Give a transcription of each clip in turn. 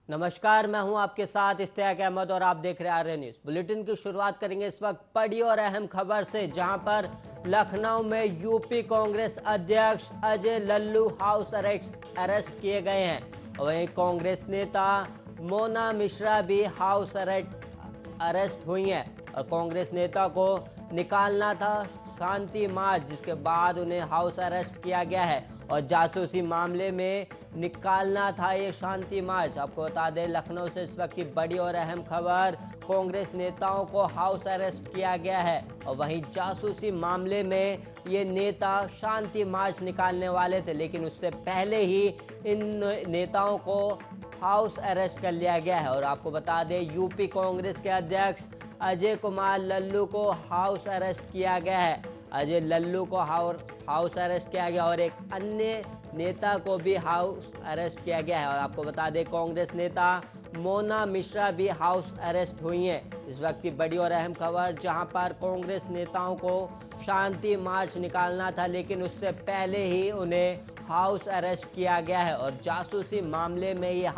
नमस्कार, मैं हूं आपके साथ इश्तियाक अहमद और आप देख रहे हैं आर्य न्यूज बुलेटिन की शुरुआत करेंगे इस वक्त बड़ी और अहम खबर से, जहां पर लखनऊ में यूपी कांग्रेस अध्यक्ष अजय लल्लू हाउस अरेस्ट किए गए हैं। वहीं कांग्रेस नेता मोना मिश्रा भी हाउस अरेस्ट हुई हैं और कांग्रेस नेता को निकालना था शांति मार्च, जिसके बाद उन्हें हाउस अरेस्ट किया गया है और जासूसी मामले में निकालना था ये शांति मार्च। आपको बता दें, लखनऊ से इस वक्त की बड़ी और अहम खबर, कांग्रेस नेताओं को हाउस अरेस्ट किया गया है और वहीं जासूसी मामले में ये नेता शांति मार्च निकालने वाले थे, लेकिन उससे पहले ही इन नेताओं को हाउस अरेस्ट कर लिया गया है। और आपको बता दें, यूपी कांग्रेस के अध्यक्ष अजय कुमार लल्लू को हाउस अरेस्ट किया गया है। अजय लल्लू को हाउस अरेस्ट किया गया और एक अन्य नेता को भी हाउस अरेस्ट किया गया है। और आपको बता दें, कांग्रेस नेता मोना मिश्रा भी हाउस अरेस्ट हुई हैं। इस वक्त की बड़ी और अहम खबर, जहां पर कांग्रेस नेताओं को शांति मार्च निकालना था, लेकिन उससे पहले ही उन्हें हाउस अरेस्ट किया गया है और जासूसी मामले में ये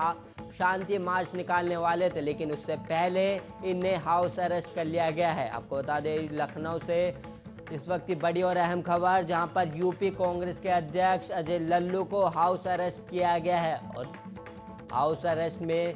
शांति मार्च निकालने वाले थे, लेकिन उससे पहले इन्हें हाउस अरेस्ट कर लिया गया है। आपको बता दें, लखनऊ से इस वक्त की बड़ी और अहम खबर, जहां पर यूपी कांग्रेस के अध्यक्ष अजय लल्लू को हाउस अरेस्ट किया गया है और हाउस अरेस्ट में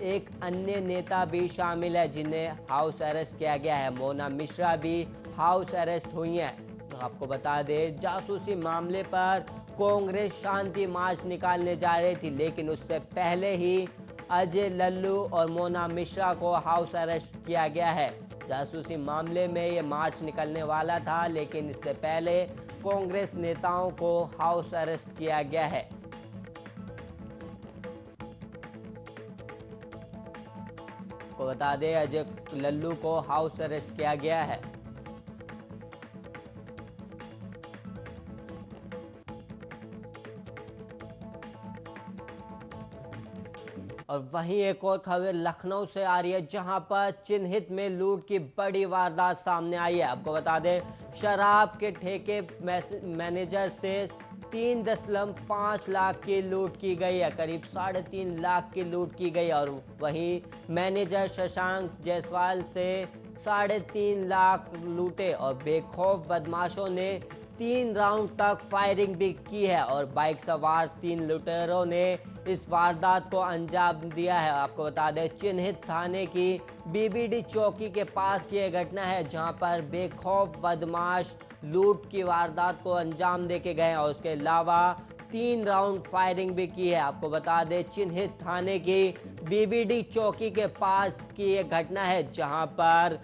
एक अन्य नेता भी शामिल है जिन्हें हाउस अरेस्ट किया गया है। मोना मिश्रा भी हाउस अरेस्ट हुई हैं। तो आपको बता दें, जासूसी मामले पर कांग्रेस शांति मार्च निकालने जा रही थी, लेकिन उससे पहले ही अजय लल्लू और मोना मिश्रा को हाउस अरेस्ट किया गया है। जासूसी मामले में ये मार्च निकलने वाला था, लेकिन इससे पहले कांग्रेस नेताओं को हाउस अरेस्ट किया गया है। को बता दें, अजय लल्लू को हाउस अरेस्ट किया गया है। और वहीं एक और खबर लखनऊ से आ रही है, जहां पर चिन्हित में लूट की बड़ी वारदात सामने आई है। आपको बता दें, शराब के ठेके मैनेजर से 3.5 लाख की लूट की गई है, करीब 3.5 लाख की लूट की गई। और वहीं मैनेजर शशांक जायसवाल से 3.5 लाख लूटे और बेखौफ बदमाशों ने 3 राउंड तक फायरिंग भी की है और बाइक सवार 3 लुटेरों ने इस वारदात को अंजाम दिया है। आपको बता दें, चिन्हित थाने की बीबीडी चौकी के पास की यह घटना है, जहां पर बेखौफ बदमाश लूट की वारदात को अंजाम देके गए और उसके अलावा 3 राउंड फायरिंग भी की है। आपको बता दें, चिन्हित थाने की बीबीडी चौकी के पास की यह घटना है, जहां पर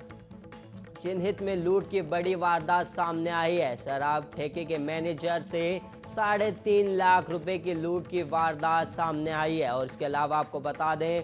चिन्हित में लूट की बड़ी वारदात सामने आई है। शराब ठेके के मैनेजर से 3.5 लाख रुपए की लूट की वारदात सामने आई है। और इसके अलावा आपको बता दें,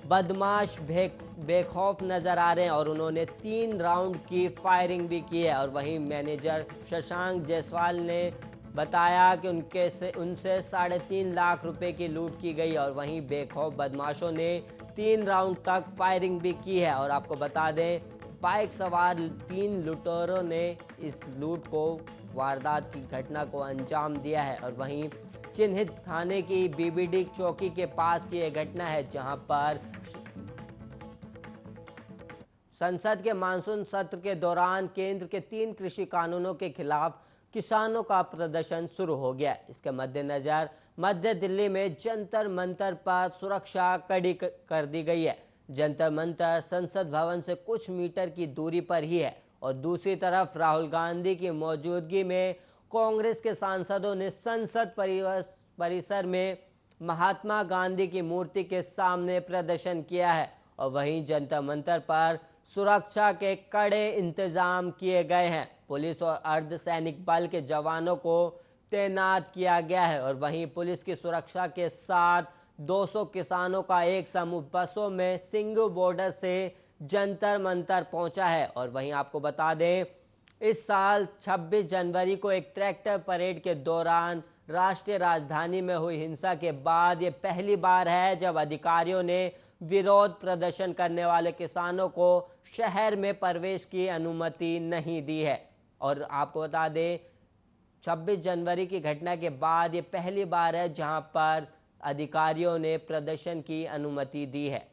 बदमाश बेखौफ नजर आ रहे हैं और उन्होंने 3 राउंड की फायरिंग भी की है। और वहीं मैनेजर शशांक जायसवाल ने बताया कि उनसे 3.5 लाख रुपए की लूट की गई और वहीं बेखौफ बदमाशों ने 3 राउंड तक फायरिंग भी की है। और आपको बता दें, बाइक सवार 3 लुटेरों ने इस लूट को वारदात की घटना को अंजाम दिया है। और वहीं चिन्हित थाने की बीबीडी चौकी के पास की यह घटना है, जहां पर संसद के मानसून सत्र के दौरान केंद्र के 3 कृषि कानूनों के खिलाफ किसानों का प्रदर्शन शुरू हो गया। इसके मद्देनजर मध्य दिल्ली में जंतर मंतर पर सुरक्षा कड़ी कर दी गई है। जंतर मंतर संसद भवन से कुछ मीटर की दूरी पर ही है और दूसरी तरफ राहुल गांधी की मौजूदगी में कांग्रेस के सांसदों ने संसद परिसर में महात्मा गांधी की मूर्ति के सामने प्रदर्शन किया है। और वहीं जंतर मंतर पर सुरक्षा के कड़े इंतजाम किए गए हैं। पुलिस और अर्धसैनिक बल के जवानों को तैनात किया गया है। और वहीं पुलिस की सुरक्षा के साथ 200 किसानों का एक समूह बसों में सिंघू बॉर्डर से जंतर मंतर पहुंचा है। और वहीं आपको बता दें, इस साल 26 जनवरी को एक ट्रैक्टर परेड के दौरान राष्ट्रीय राजधानी में हुई हिंसा के बाद ये पहली बार है जब अधिकारियों ने विरोध प्रदर्शन करने वाले किसानों को शहर में प्रवेश की अनुमति नहीं दी है। और आपको बता दें, 26 जनवरी की घटना के बाद ये पहली बार है जहां पर अधिकारियों ने प्रदर्शन की अनुमति दी है।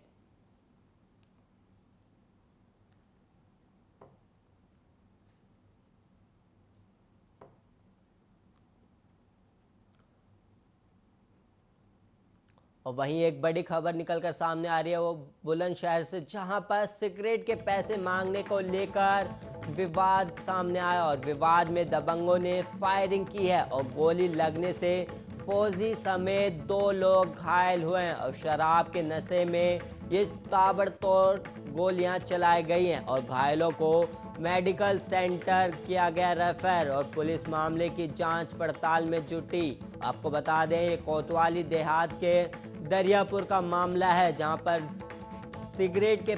और वहीं एक बड़ी खबर निकलकर सामने आ रही है वो बुलंदशहर से, जहां पर सिगरेट के पैसे मांगने को लेकर विवाद सामने आया और विवाद में दबंगों ने फायरिंग की है और गोली लगने से फौजी समेत 2 लोग घायल हुए हैं और शराब के नशे में ये ताबड़तोड़ गोलियां चलाई गई हैं और घायलों को मेडिकल सेंटर किया गया रेफर और पुलिस मामले की जांच पड़ताल में जुटी। आपको बता दें ये कोतवाली देहात के दरियापुर का मामला है, जहां पर सिगरेट के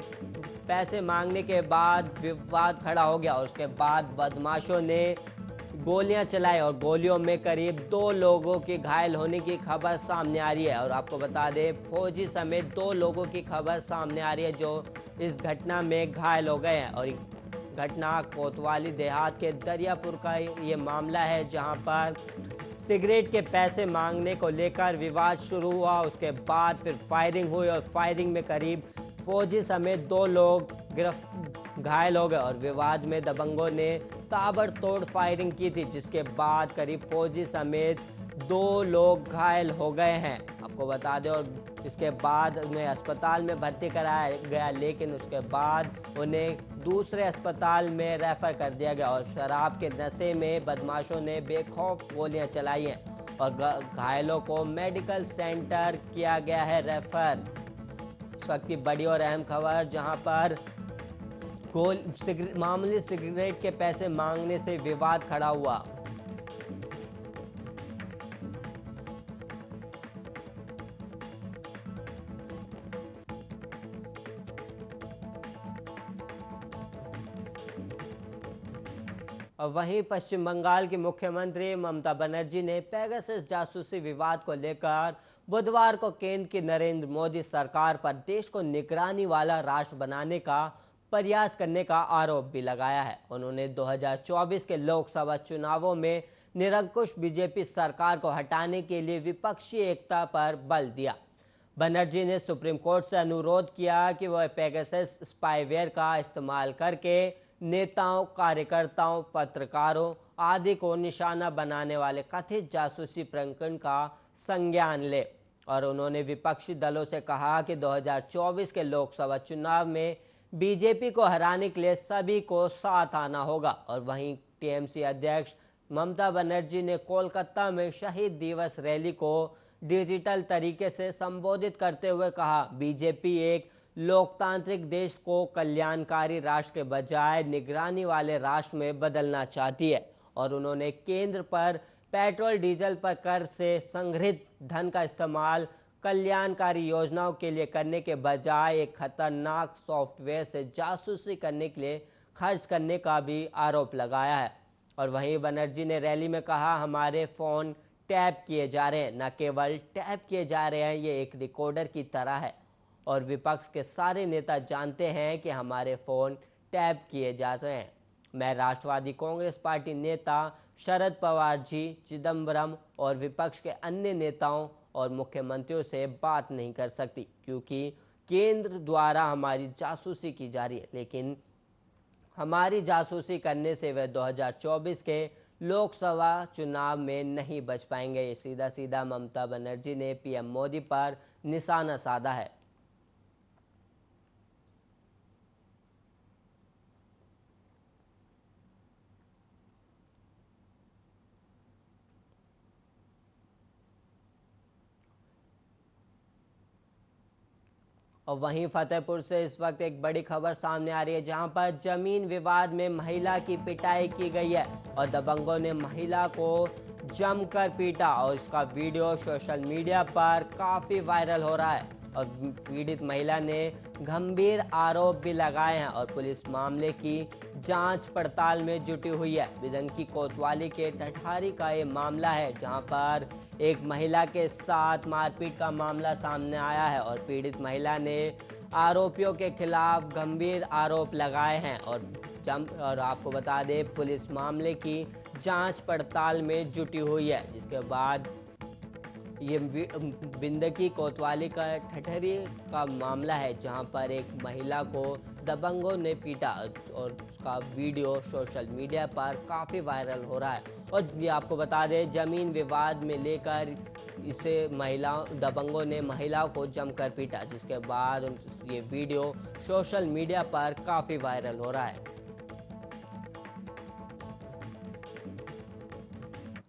पैसे मांगने के बाद विवाद खड़ा हो गया और उसके बाद बदमाशों ने गोलियां चलाई और गोलियों में करीब 2 लोगों के घायल होने की खबर सामने आ रही है। और आपको बता दें फौजी समेत 2 लोगों की खबर सामने आ रही है जो इस घटना में घायल हो गए हैं। और घटना कोतवाली देहात के दरियापुर का ये मामला है, जहां पर सिगरेट के पैसे मांगने को लेकर विवाद शुरू हुआ, उसके बाद फिर फायरिंग हुई और फायरिंग में करीब फौजी समेत 2 लोग घायल हो गए और विवाद में दबंगों ने ताबड़तोड़ फायरिंग की थी, जिसके बाद करीब फौजी समेत 2 लोग घायल हो गए हैं। आपको बता दें और इसके बाद उन्हें अस्पताल में भर्ती कराया गया, लेकिन उसके बाद उन्हें दूसरे अस्पताल में रेफर कर दिया गया और शराब के नशे में बदमाशों ने बेखौफ गोलियां चलाई हैं और घायलों को मेडिकल सेंटर किया गया है रेफर। इस वक्त की बड़ी और अहम खबर, जहां पर मामूली सिगरेट के पैसे मांगने से विवाद खड़ा हुआ। और वहीं पश्चिम बंगाल की मुख्यमंत्री ममता बनर्जी ने पेगासस जासूसी विवाद को लेकर बुधवार को केंद्र की नरेंद्र मोदी सरकार पर देश को निगरानी वाला राष्ट्र बनाने का प्रयास करने का आरोप भी लगाया है। उन्होंने 2024 के लोकसभा चुनावों में निरंकुश बीजेपी सरकार को हटाने के लिए विपक्षी एकता पर बल दिया। बनर्जी ने सुप्रीम कोर्ट से अनुरोध किया कि वह पेगासस स्पाईवेयर का इस्तेमाल करके नेताओं, कार्यकर्ताओं, पत्रकारों आदि को निशाना बनाने वाले कथित जासूसी प्रकरण का संज्ञान ले। और उन्होंने विपक्षी दलों से कहा कि 2024 के लोकसभा चुनाव में बीजेपी को हराने के लिए सभी को साथ आना होगा। और वहीं टीएमसी अध्यक्ष ममता बनर्जी ने कोलकाता में शहीद दिवस रैली को डिजिटल तरीके से संबोधित करते हुए कहा, बीजेपी एक लोकतांत्रिक देश को कल्याणकारी राष्ट्र के बजाय निगरानी वाले राष्ट्र में बदलना चाहती है। और उन्होंने केंद्र पर पेट्रोल डीजल पर कर से संग्रहित धन का इस्तेमाल कल्याणकारी योजनाओं के लिए करने के बजाय एक खतरनाक सॉफ्टवेयर से जासूसी करने के लिए खर्च करने का भी आरोप लगाया है। और वहीं बनर्जी ने रैली में कहा, हमारे फ़ोन टैप किए जा रहे हैं, न केवल टैप किए जा रहे हैं, ये एक रिकॉर्डर की तरह है और विपक्ष के सारे नेता जानते हैं कि हमारे फ़ोन टैप किए जा रहे हैं। मैं राष्ट्रवादी कांग्रेस पार्टी नेता शरद पवार जी, चिदम्बरम और विपक्ष के अन्य नेताओं और मुख्यमंत्रियों से बात नहीं कर सकती, क्योंकि केंद्र द्वारा हमारी जासूसी की जा रही है, लेकिन हमारी जासूसी करने से वे 2024 के लोकसभा चुनाव में नहीं बच पाएंगे। ये सीधा सीधा ममता बनर्जी ने पीएम मोदी पर निशाना साधा है। और वहीं फतेहपुर से इस वक्त एक बड़ी खबर सामने आ रही है, जहां पर जमीन विवाद में महिला की पिटाई की गई है और दबंगों ने महिला को जमकर पीटा और इसका वीडियो सोशल मीडिया पर काफ़ी वायरल हो रहा है। और पीड़ित महिला ने गंभीर आरोप भी लगाए हैं और पुलिस मामले की जांच पड़ताल में जुटी हुई है। बिदन की कोतवाली के ठठारी का ये मामला है, जहां पर एक महिला के साथ मारपीट का मामला सामने आया है और पीड़ित महिला ने आरोपियों के खिलाफ गंभीर आरोप लगाए हैं। और आपको बता दें पुलिस मामले की जांच पड़ताल में जुटी हुई है, जिसके बाद ये बिंदकी कोतवाली का ठठरी का मामला है, जहां पर एक महिला को दबंगों ने पीटा और उसका वीडियो सोशल मीडिया पर काफ़ी वायरल हो रहा है। और ये आपको बता दें, ज़मीन विवाद में लेकर इसे दबंगों ने महिलाओं को जमकर पीटा, जिसके बाद ये वीडियो सोशल मीडिया पर काफ़ी वायरल हो रहा है।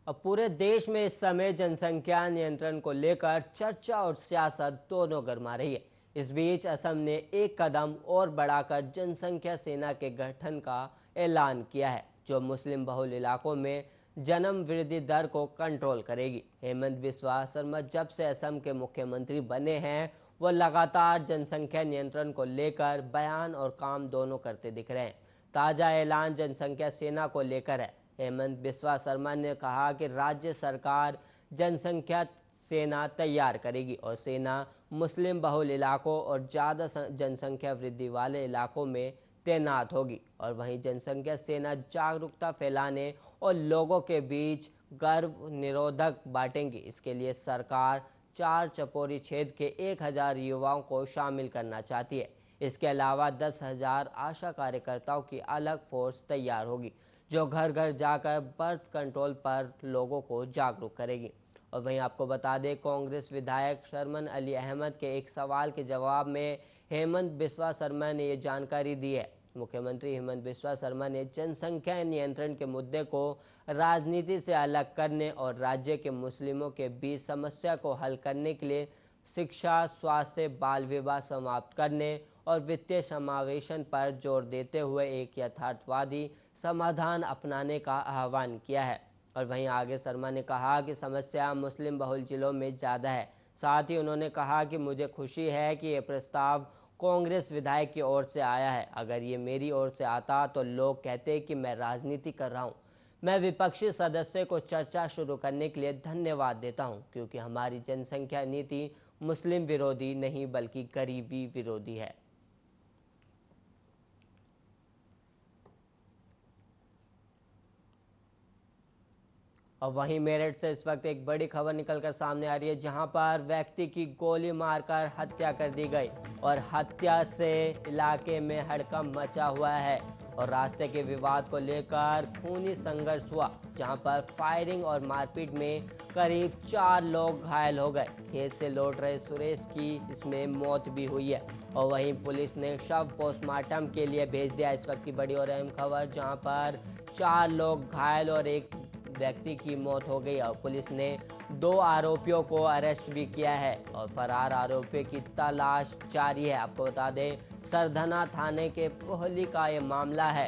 अब पूरे देश में इस समय जनसंख्या नियंत्रण को लेकर चर्चा और सियासत दोनों गर्मा रही है। इस बीच असम ने एक कदम और बढ़ाकर जनसंख्या सेना के गठन का ऐलान किया है, जो मुस्लिम बहुल इलाकों में जन्म वृद्धि दर को कंट्रोल करेगी। हेमंत बिस्वा शर्मा जब से असम के मुख्यमंत्री बने हैं, वो लगातार जनसंख्या नियंत्रण को लेकर बयान और काम दोनों करते दिख रहे हैं। ताज़ा ऐलान जनसंख्या सेना को लेकर है। हेमंत बिस्वा शर्मा ने कहा कि राज्य सरकार जनसंख्या सेना तैयार करेगी और सेना मुस्लिम बहुल इलाकों और ज़्यादा जनसंख्या वृद्धि वाले इलाकों में तैनात होगी। और वहीं जनसंख्या सेना जागरूकता फैलाने और लोगों के बीच गर्भ निरोधक बांटेंगी। इसके लिए सरकार 4 चपोरी क्षेत्र के 1000 युवाओं को शामिल करना चाहती है। इसके अलावा 10,000 आशा कार्यकर्ताओं की अलग फोर्स तैयार होगी, जो घर घर जाकर बर्थ कंट्रोल पर लोगों को जागरूक करेगी। और वहीं आपको बता दें, कांग्रेस विधायक शरमन अली अहमद के एक सवाल के जवाब में हेमंत बिस्वा शर्मा ने ये जानकारी दी है। मुख्यमंत्री हेमंत बिस्वा शर्मा ने जनसंख्या नियंत्रण के मुद्दे को राजनीति से अलग करने और राज्य के मुस्लिमों के बीच समस्या को हल करने के लिए शिक्षा, स्वास्थ्य, बाल विवाह समाप्त करने और वित्तीय समावेशन पर जोर देते हुए एक यथार्थवादी समाधान अपनाने का आह्वान किया है। और वहीं आगे शर्मा ने कहा कि समस्या मुस्लिम बहुल जिलों में ज़्यादा है। साथ ही उन्होंने कहा कि मुझे खुशी है कि ये प्रस्ताव कांग्रेस विधायक की ओर से आया है। अगर ये मेरी ओर से आता तो लोग कहते कि मैं राजनीति कर रहा हूँ। मैं विपक्षी सदस्य को चर्चा शुरू करने के लिए धन्यवाद देता हूँ, क्योंकि हमारी जनसंख्या नीति मुस्लिम विरोधी नहीं बल्कि गरीबी विरोधी है। और वहीं मेरठ से इस वक्त एक बड़ी खबर निकलकर सामने आ रही है, जहां पर व्यक्ति की गोली मारकर हत्या कर दी गई और हत्या से इलाके में हड़कंप मचा हुआ है। और रास्ते के विवाद को लेकर खूनी संघर्ष हुआ, जहां पर फायरिंग और मारपीट में करीब 4 लोग घायल हो गए। खेत से लौट रहे सुरेश की इसमें मौत भी हुई है। और वहीं पुलिस ने शव पोस्टमार्टम के लिए भेज दिया। इस वक्त की बड़ी और अहम खबर, जहां पर 4 लोग घायल और एक व्यक्ति की मौत हो गई और पुलिस ने 2 आरोपियों को अरेस्ट भी किया है और फरार आरोपियों की तलाश जारी है। आपको बता दें, सरधना थाने के पोहली का ये मामला है।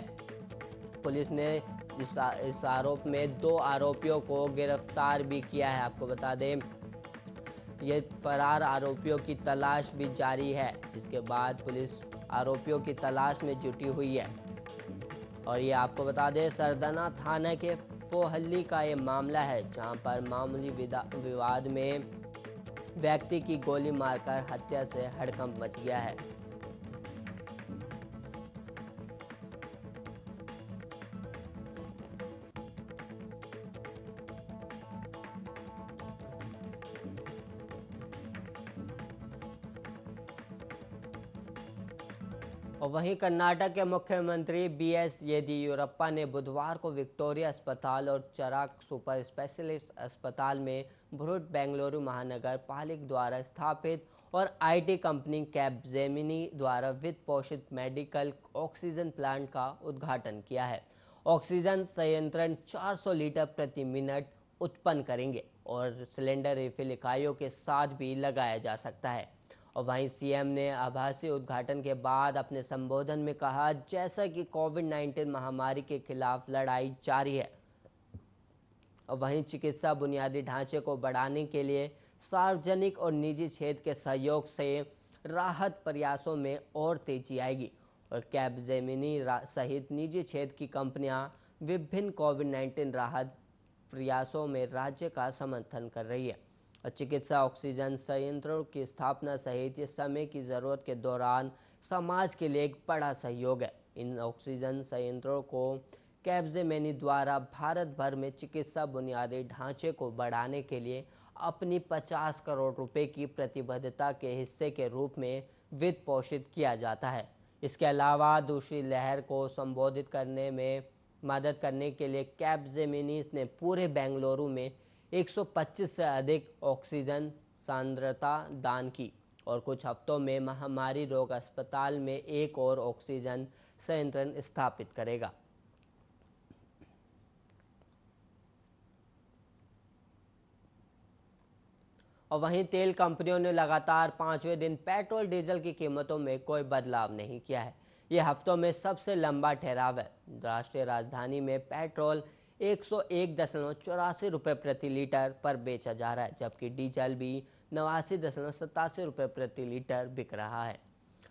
पुलिस ने इस आरोप में 2 आरोपियों को गिरफ्तार भी किया है। आपको बता दें, ये फरार आरोपियों की तलाश भी जारी है, जिसके बाद पुलिस आरोपियों की तलाश में जुटी हुई है। और ये आपको बता दें, सरधना थाने के पोहली का ये मामला है, जहां पर मामूली विवाद में व्यक्ति की गोली मारकर हत्या से हड़कंप मच गया है। और वहीं कर्नाटक के मुख्यमंत्री BS येदियुरप्पा ने बुधवार को विक्टोरिया अस्पताल और चराक सुपर स्पेशलिस्ट अस्पताल में भ्रुट बेंगलुरु महानगर पालिका द्वारा स्थापित और IT कंपनी कैपजेमिनी द्वारा वित्त पोषित मेडिकल ऑक्सीजन प्लांट का उद्घाटन किया है। ऑक्सीजन संयंत्र 400 लीटर प्रति मिनट उत्पन्न करेंगे और सिलेंडर रिफिल इकाइयों के साथ भी लगाया जा सकता है। और वहीं CM ने आभासी उद्घाटन के बाद अपने संबोधन में कहा, जैसा कि कोविड-19 महामारी के खिलाफ लड़ाई जारी है, और वहीं चिकित्सा बुनियादी ढांचे को बढ़ाने के लिए सार्वजनिक और निजी क्षेत्र के सहयोग से राहत प्रयासों में और तेजी आएगी। और कैपजेमिनी सहित निजी क्षेत्र की कंपनियां विभिन्न कोविड-19 राहत प्रयासों में राज्य का समर्थन कर रही है। और चिकित्सा ऑक्सीजन संयंत्रों की स्थापना सहित ये समय की ज़रूरत के दौरान समाज के लिए एक बड़ा सहयोग है। इन ऑक्सीजन संयंत्रों को कैपजेमिनी द्वारा भारत भर में चिकित्सा बुनियादी ढांचे को बढ़ाने के लिए अपनी 50 करोड़ रुपए की प्रतिबद्धता के हिस्से के रूप में वित्त पोषित किया जाता है। इसके अलावा दूसरी लहर को संबोधित करने में मदद करने के लिए कैपजेमिनी ने पूरे बेंगलुरु में 125 से अधिक ऑक्सीजन सांद्रता दान की और कुछ हफ्तों में महामारी रोग अस्पताल में एक और ऑक्सीजन संयंत्र स्थापित करेगा। और वहीं तेल कंपनियों ने लगातार 5वें दिन पेट्रोल डीजल की कीमतों में कोई बदलाव नहीं किया है। ये हफ्तों में सबसे लंबा ठहराव है। राष्ट्रीय राजधानी में पेट्रोल 101.84 रुपये प्रति लीटर पर बेचा जा रहा है, जबकि डीजल भी 89.87 रुपये प्रति लीटर बिक रहा है।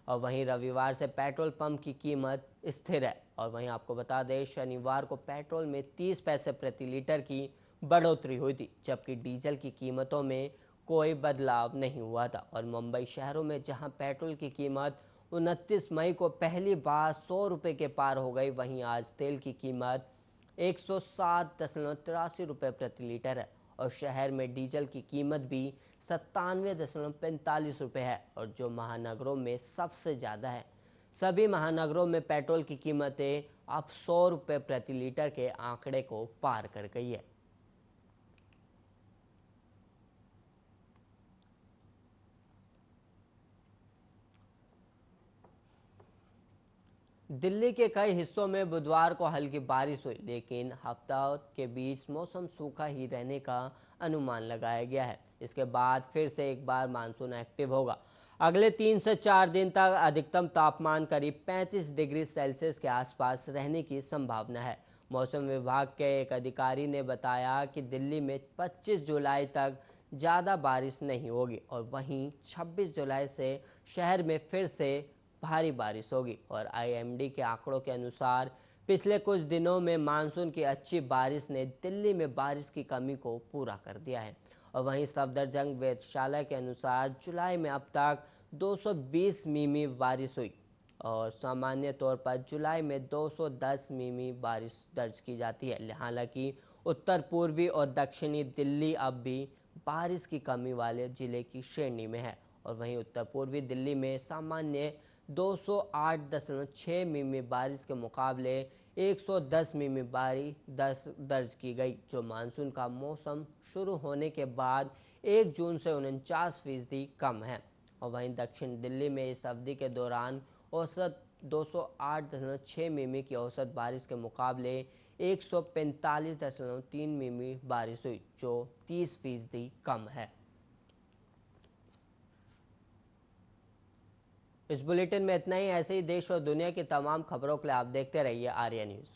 और वहीं रविवार से पेट्रोल पंप की कीमत स्थिर है। और वहीं आपको बता दें, शनिवार को पेट्रोल में 30 पैसे प्रति लीटर की बढ़ोतरी हुई थी, जबकि डीजल की कीमतों में कोई बदलाव नहीं हुआ था। और मुंबई शहरों में जहां पेट्रोल की कीमत 29 मई को पहली बार 100 रुपये के पार हो गई, वहीं आज तेल की कीमत 107.83 रुपये प्रति लीटर है। और शहर में डीजल की कीमत भी 97.45 रुपये है, और जो महानगरों में सबसे ज़्यादा है। सभी महानगरों में पेट्रोल की कीमतें अब 100 रुपये प्रति लीटर के आंकड़े को पार कर गई है। दिल्ली के कई हिस्सों में बुधवार को हल्की बारिश हुई, लेकिन हफ्ता के बीच मौसम सूखा ही रहने का अनुमान लगाया गया है। इसके बाद फिर से एक बार मानसून एक्टिव होगा। अगले 3 से 4 दिन तक अधिकतम तापमान करीब 35 डिग्री सेल्सियस के आसपास रहने की संभावना है। मौसम विभाग के एक अधिकारी ने बताया कि दिल्ली में 25 जुलाई तक ज़्यादा बारिश नहीं होगी, और वहीं 26 जुलाई से शहर में फिर से भारी बारिश होगी। और आईएमडी के आंकड़ों के अनुसार पिछले कुछ दिनों में मानसून की अच्छी बारिश ने दिल्ली में बारिश की कमी को पूरा कर दिया है। और वहीं सफदरजंग वेधशाला के अनुसार जुलाई में अब तक 220 मिमी बारिश हुई, और सामान्य तौर पर जुलाई में 210 मिमी बारिश दर्ज की जाती है। हालांकि उत्तर पूर्वी और दक्षिणी दिल्ली अब भी बारिश की कमी वाले जिले की श्रेणी में है। और वहीं उत्तर पूर्वी दिल्ली में सामान्य 208.6 मिमी बारिश के मुकाबले 110 मिमी बारिश दर्ज की गई, जो मानसून का मौसम शुरू होने के बाद 1 जून से 49% कम है। और वहीं दक्षिण दिल्ली में इस अवधि के दौरान औसत 208.6 मिमी की औसत बारिश के मुकाबले 145.3 मिमी बारिश हुई, जो 30% कम है। इस बुलेटिन में इतना ही। ऐसे ही देश और दुनिया की तमाम खबरों के लिए आप देखते रहिए आर्या न्यूज़।